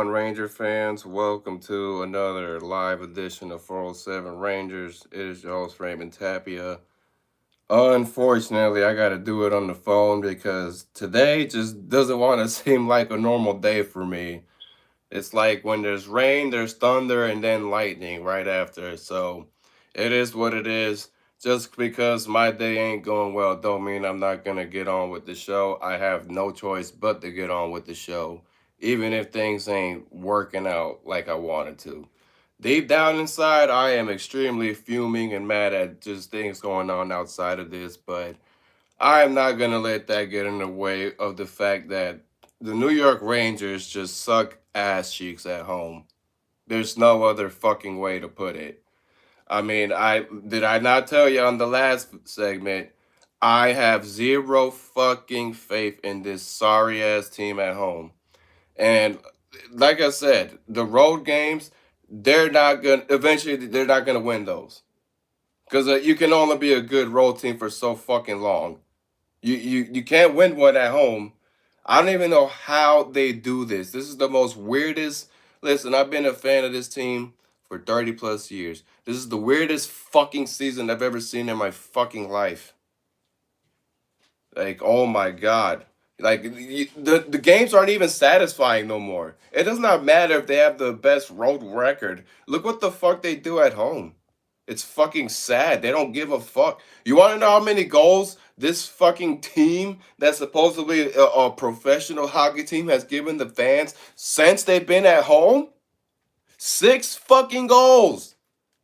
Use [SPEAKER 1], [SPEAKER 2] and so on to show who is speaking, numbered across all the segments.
[SPEAKER 1] Ranger fans? Welcome to another live edition of 407 Rangers. It is your host, Raymond Tapia. Unfortunately, I got to do it on the phone because today just doesn't want to seem like a normal day for me. It's like when there's rain, there's thunder, and then lightning right after. So it is what it is. Just because my day ain't going well, don't mean I'm not gonna get on with the show. I have no choice but to get on with the show, even if things ain't working out like I wanted to. Deep down inside, I am extremely fuming and mad at just things going on outside of this, but I am not going to let that get in the way of the fact that the New York Rangers just suck ass cheeks at home. There's no other fucking way to put it. I mean, I not tell you on the last segment, I have zero fucking faith in this sorry ass team at home. And like I said, the road games, they're not gonna win those. Because you can only be a good road team for so fucking long. You can't win one at home. I don't even know how they do this. This is the most weirdest. Listen, I've been a fan of this team for 30 plus years. This is the weirdest fucking season I've ever seen in my fucking life. Like, oh my god. Like the games aren't even satisfying no more. It does not matter if they have the best road record. Look what the fuck they do at home. It's fucking sad. They don't give a fuck. You want to know how many goals this fucking team that's supposedly a professional hockey team has given the fans since they've been at home? Six fucking goals.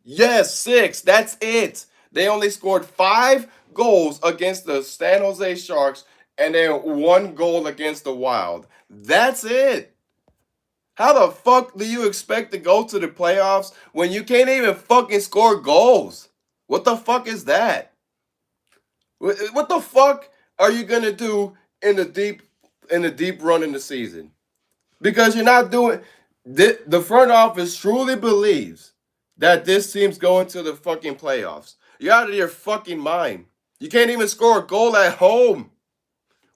[SPEAKER 1] Yes, six. That's it. They only scored five goals against the San Jose Sharks and then one goal against the Wild. That's it. How the fuck do you expect to go to the playoffs when you can't even fucking score goals? What the fuck is that? What the fuck are you gonna do in the deep run in the season? Because you're not doing the front office truly believes that this team's going to the fucking playoffs. You're out of your fucking mind. You can't even score a goal at home.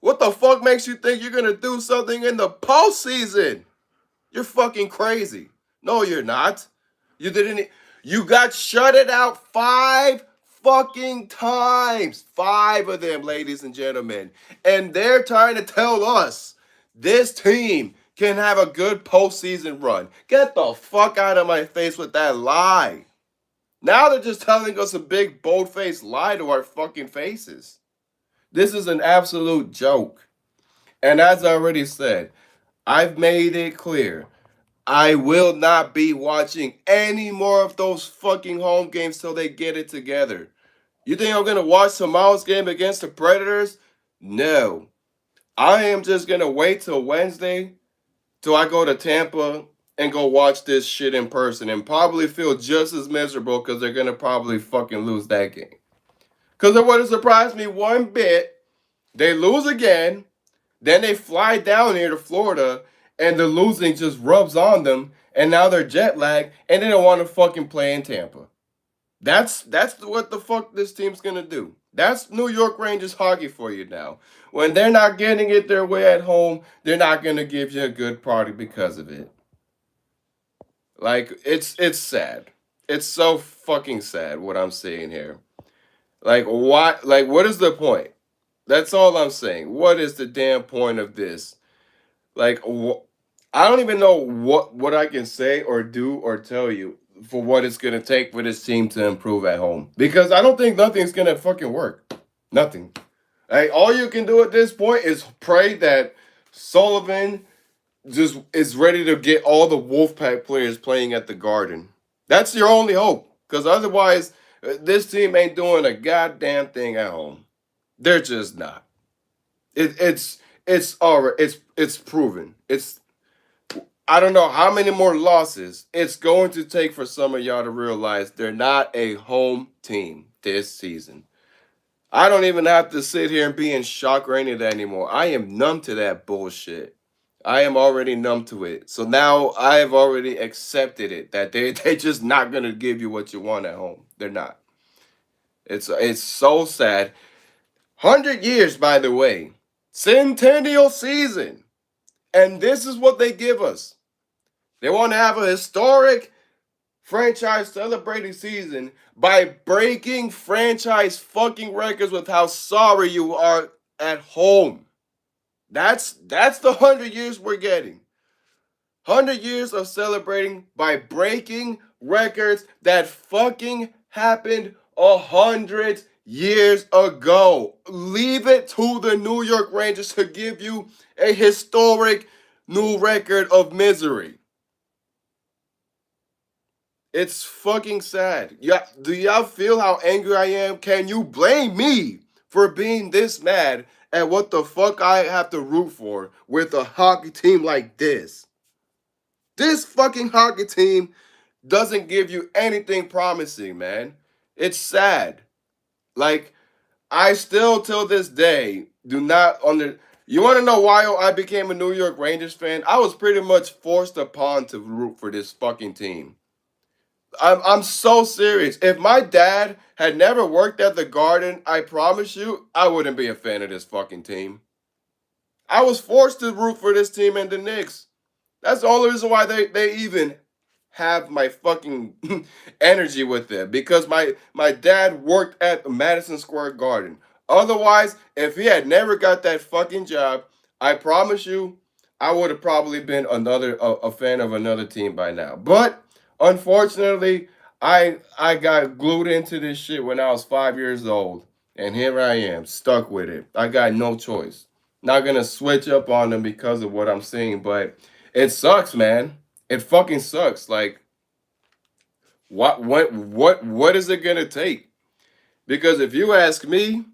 [SPEAKER 1] What the fuck makes you think you're gonna do something in the postseason? You're fucking crazy. No, you're not. You didn't. You got shutted out five fucking times. Five of them, ladies and gentlemen. And they're trying to tell us this team can have a good postseason run. Get the fuck out of my face with that lie. Now they're just telling us a big bold faced lie to our fucking faces. This is an absolute joke. And as I already said, I've made it clear. I will not be watching any more of those fucking home games till they get it together. You think I'm gonna watch tomorrow's game against the Predators? No. I am just gonna wait till Wednesday till I go to Tampa and go watch this shit in person and probably feel just as miserable because they're gonna probably fucking lose that game. Because it wouldn't surprise me one bit. They lose again, then they fly down here to Florida, and the losing just rubs on them, and now they're jet lagged, and they don't want to fucking play in Tampa. That's what the fuck this team's gonna do. That's New York Rangers hockey for you now. When they're not getting it their way at home, they're not gonna give you a good party because of it. Like it's sad. It's so fucking sad what I'm seeing here. Like why? Like what is the point? That's all I'm saying. What is the damn point of this? Like I don't even know what I can say or do or tell you for what it's gonna take for this team to improve at home. Because I don't think nothing's gonna fucking work. Nothing. Like all you can do at this point is pray that Sullivan just is ready to get all the Wolfpack players playing at the Garden. That's your only hope. Because otherwise, this team ain't doing a goddamn thing at home. They're just not. It's all right. It's proven. It's I don't know how many more losses it's going to take for some of y'all to realize they're not a home team this season. I don't even have to sit here and be in shock or any of that anymore. I am numb to that bullshit. I am already numb to it. So now I have already accepted it that they're just not gonna give you what you want at home. They're not. It's so sad. 100 years, by the way. Centennial season. And this is what they give us. They want to have a historic franchise celebrating season by breaking franchise fucking records with how sorry you are at home. That's the 100 years we're getting. 100 years of celebrating by breaking records that fucking happened 100 years ago. Leave it to the New York Rangers to give you a historic new record of misery. It's fucking sad. Yeah, do y'all feel how angry I am? Can you blame me for being this mad at what the fuck I have to root for with a hockey team like this? This fucking hockey team doesn't give you anything promising, man. It's sad. Like, I still till this day do not under. You want to know why I became a New York Rangers fan? I was pretty much forced upon to root for this fucking team. I'm so serious. If my dad had never worked at the Garden, I promise you, I wouldn't be a fan of this fucking team. I was forced to root for this team and the Knicks. That's the only reason why they even have my fucking energy with it, because my dad worked at Madison Square Garden. Otherwise, if he had never got that fucking job, I promise you, I would have probably been a fan of another team by now. But unfortunately, I got glued into this shit when I was 5 years old, and here I am stuck with it. I got no choice. Not gonna switch up on them because of what I'm seeing, but it sucks, man. It fucking sucks. Like, what is it gonna take? Because if you ask me,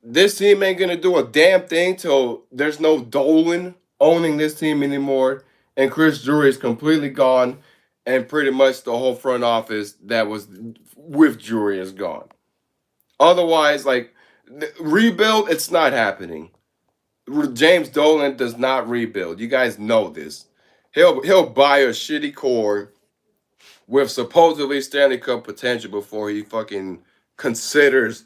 [SPEAKER 1] this team ain't gonna do a damn thing till there's no Dolan owning this team anymore, and Chris Drury is completely gone, and pretty much the whole front office that was with Drury is gone. Otherwise, like, rebuild, it's not happening. James Dolan does not rebuild. You guys know this. He'll buy a shitty core with supposedly Stanley Cup potential before he fucking considers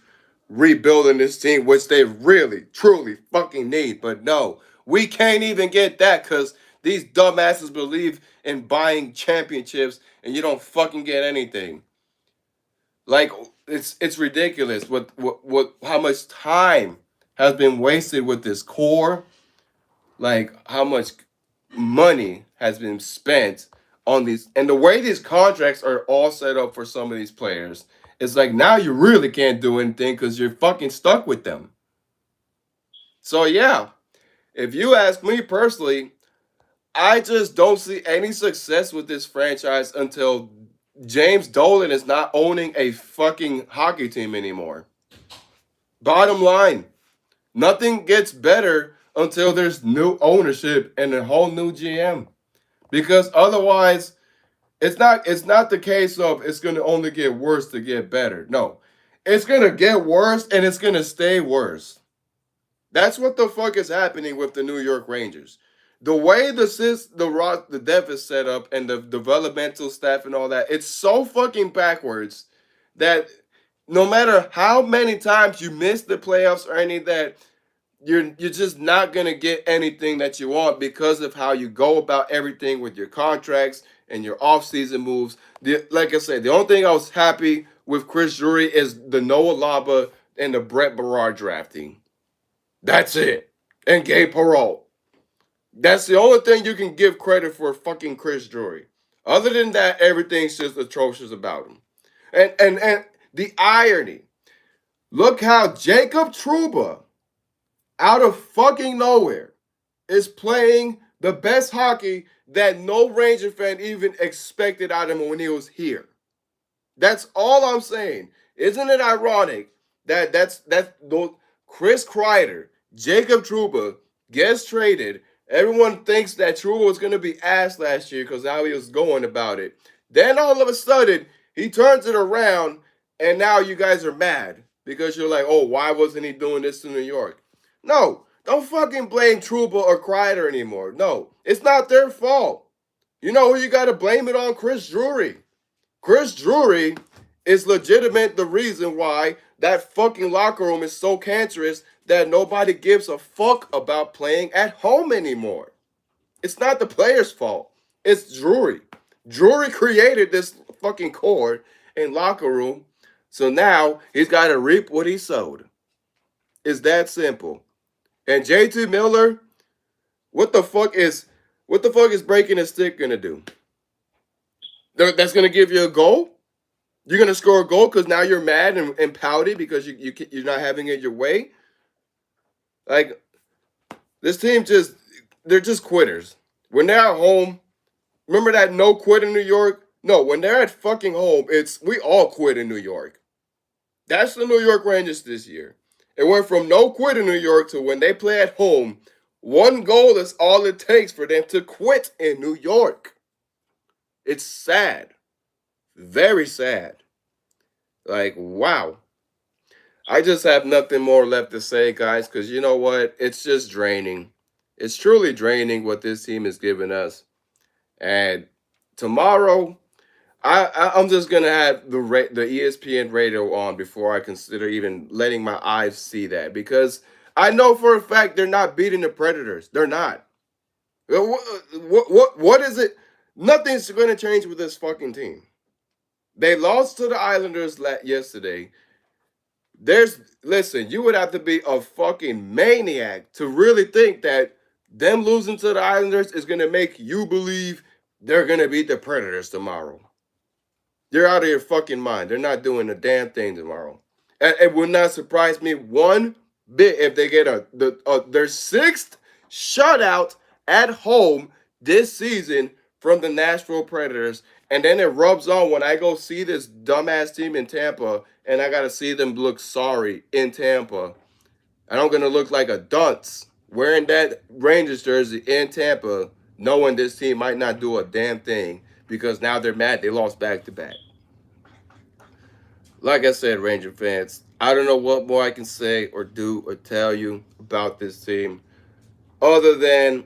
[SPEAKER 1] rebuilding this team, which they really, truly fucking need. But no, we can't even get that because these dumbasses believe in buying championships and you don't fucking get anything. Like, it's ridiculous what how much time has been wasted with this core, like how much money has been spent on these, and the way these contracts are all set up for some of these players. It's like now you really can't do anything because you're fucking stuck with them. So yeah, if you ask me personally, I just don't see any success with this franchise until James Dolan is not owning a fucking hockey team anymore. Bottom line, nothing gets better until there's new ownership and a whole new GM. Because otherwise, it's not the case of it's gonna only get worse to get better. No. It's gonna get worse and it's gonna stay worse. That's what the fuck is happening with the New York Rangers. The way the depth is set up and the developmental staff and all that, it's so fucking backwards that no matter how many times you miss the playoffs or any of that, you're just not gonna get anything that you want because of how you go about everything with your contracts and your offseason moves. Like I said, the only thing I was happy with Chris Drury is the Noah Laba and the Brett Berard drafting. That's it. And Gabe Perreault. That's the only thing you can give credit for fucking Chris Drury. Other than that, everything's just atrocious about him. And the irony. Look how Jacob Trouba, out of fucking nowhere, is playing the best hockey that no Ranger fan even expected out of him when he was here. That's all I'm saying. Isn't it ironic that that's Chris Kreider, Jacob Trouba gets traded. Everyone thinks that Trouba was going to be ass last year because how he was going about it. Then all of a sudden, he turns it around, and now you guys are mad because you're like, oh, why wasn't he doing this to New York? No, don't fucking blame Trouba or Kreider anymore. No, it's not their fault. You know who you got to blame it on? Chris Drury. Chris Drury is legitimate the reason why that fucking locker room is so cancerous that nobody gives a fuck about playing at home anymore. It's not the players' fault. It's Drury. Drury created this fucking core in locker room. So now he's got to reap what he sowed. It's that simple. And JT Miller, what the fuck is breaking a stick gonna do? That's gonna give you a goal? You're gonna score a goal because now you're mad and pouty because you're not having it your way? Like, this team just, they're just quitters. When they're at home, remember that no quit in New York? No, when they're at fucking home, it's we all quit in New York. That's the New York Rangers this year. It went from no quit in New York to when they play at home, one goal is all it takes for them to quit in New York. It's sad. Very sad. Like, wow. I just have nothing more left to say, guys, because you know what? It's just draining. It's truly draining what this team has given us. And tomorrow, I'm just gonna have the ESPN radio on before I consider even letting my eyes see that because I know for a fact they're not beating the Predators. They're not. What is it? Nothing's going to change with this fucking team. They lost to the Islanders yesterday. Listen, you would have to be a fucking maniac to really think that them losing to the Islanders is going to make you believe they're going to beat the Predators tomorrow. You're out of your fucking mind. They're not doing a damn thing tomorrow. And it would not surprise me one bit if they get their sixth shutout at home this season from the Nashville Predators. And then it rubs on when I go see this dumbass team in Tampa and I got to see them look sorry in Tampa. And I'm going to look like a dunce wearing that Rangers jersey in Tampa, knowing this team might not do a damn thing because now they're mad they lost back to back. Like I said, Ranger fans, I don't know what more I can say or do or tell you about this team other than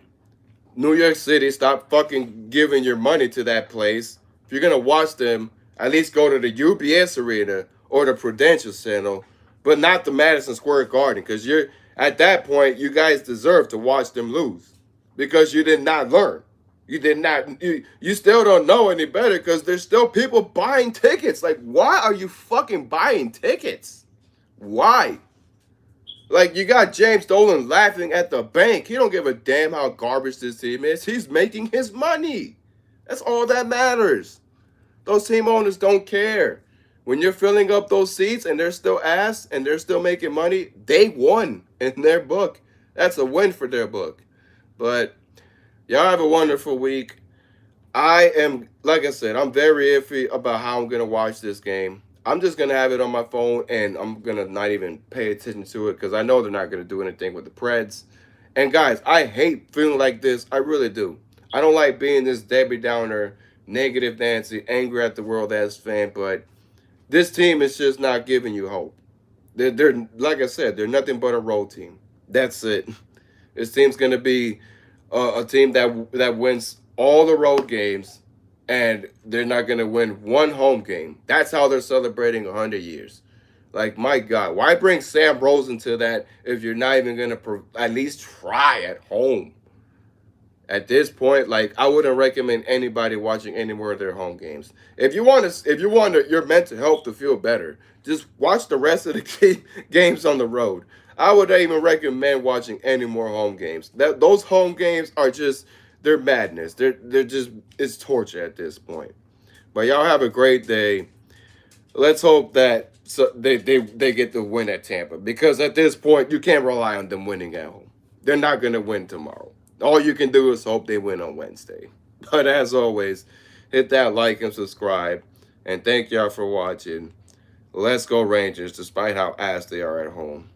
[SPEAKER 1] New York City, stop fucking giving your money to that place. If you're going to watch them, at least go to the UBS Arena or the Prudential Center, but not the Madison Square Garden because you're at that point, you guys deserve to watch them lose because you did not learn. You did not. You still don't know any better because there's still people buying tickets. Like, why are you fucking buying tickets? Why? Like, you got James Dolan laughing at the bank. He don't give a damn how garbage this team is. He's making his money. That's all that matters. Those team owners don't care. When you're filling up those seats and they're still ass and they're still making money, they won in their book. That's a win for their book. But y'all have a wonderful week. I am, like I said, I'm very iffy about how I'm going to watch this game. I'm just going to have it on my phone and I'm going to not even pay attention to it because I know they're not going to do anything with the Preds. And guys, I hate feeling like this. I really do. I don't like being this Debbie Downer, negative Nancy, angry at the world as fan, but this team is just not giving you hope. They're like I said, they're nothing but a road team. That's it. This team's going to be a team that wins all the road games, and they're not going to win one home game. That's how they're celebrating 100 years. Like, my God, why bring Sam Rosen to that if you're not even going to at least try at home? At this point, like, I wouldn't recommend anybody watching any more of their home games. If you want your mental health to feel better, just watch the rest of the games on the road. I would even recommend watching any more home games. Those home games are just they're madness. They're just it's torture at this point. But y'all have a great day. Let's hope that they get the win at Tampa because at this point you can't rely on them winning at home. They're not going to win tomorrow. All you can do is hope they win on Wednesday. But as always, hit that like and subscribe. And thank y'all for watching. Let's go Rangers, despite how ass they are at home.